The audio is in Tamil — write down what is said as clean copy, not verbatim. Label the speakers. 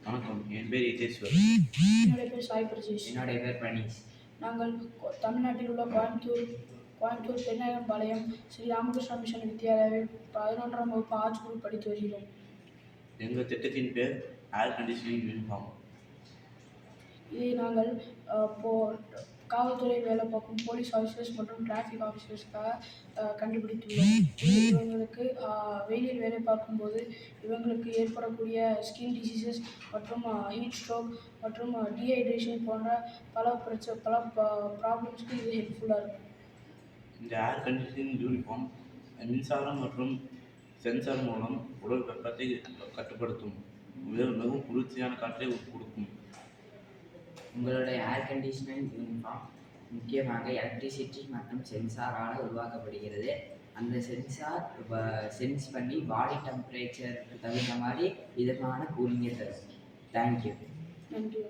Speaker 1: வணக்கம், என் பேர் யதேஸ்வர்.
Speaker 2: என்னுடைய பேர் சாய் பிரஜேஷ்.
Speaker 3: என்னுடைய பேர் பனீஷ்.
Speaker 2: நாங்கள் தமிழ்நாட்டில் உள்ள கோயம்புத்தூர் பெண்ணாயம்பாளையம் ஸ்ரீ ராமகிருஷ்ணா மிஷன் வித்யாலயாவில் 11ஆம் வகுப்பு ஆர்ட்ஸ் குரூப் படித்து வருகிறோம்.
Speaker 1: எங்கள் திட்டத்தின் பேர் ஏர் கண்டிஷனிங் யூனிஃபார்ம்.
Speaker 2: இதை நாங்கள் காவல்துறை வேலை பார்க்கும் போலீஸ் ஆஃபீஸர்ஸ் மற்றும் டிராஃபிக் ஆஃபீஸர்ஸ்க்காக கண்டுபிடித்துள்ளோம். இவங்களுக்கு வெயிலில் வேலை பார்க்கும்போது இவங்களுக்கு ஏற்படக்கூடிய ஸ்கின் டிசீசஸ் மற்றும் ஹீட் ஸ்ட்ரோக் மற்றும் டீஹைட்ரேஷன் போன்ற பல ப்ராப்ளம்ஸ்க்கு இது ஹெல்ப்ஃபுல்லாக இருக்கும்.
Speaker 1: இந்த ஏர் கண்டிஷனிங் யூனிஃபார்ம் மின்சாரம் மற்றும் சென்சார் மூலம் உடல் வெப்பத்தை கட்டுப்படுத்தும். மிகவும் குளிர்ச்சியான காற்றை கொடுக்கும்.
Speaker 3: உங்களுடைய ஏர் கண்டிஷனிங் யூனிஃபார்ம் முக்கியமாக எலக்ட்ரிசிட்டி மற்றும் சென்சாரால் உருவாக்கப்படுகிறது. அந்த சென்சார் சென்ஸ் பண்ணி பாடி டெம்பரேச்சருக்கு தகுந்த மாதிரி இதமான கூலிங்கை தரும். தேங்க்யூ.
Speaker 2: நன்றி.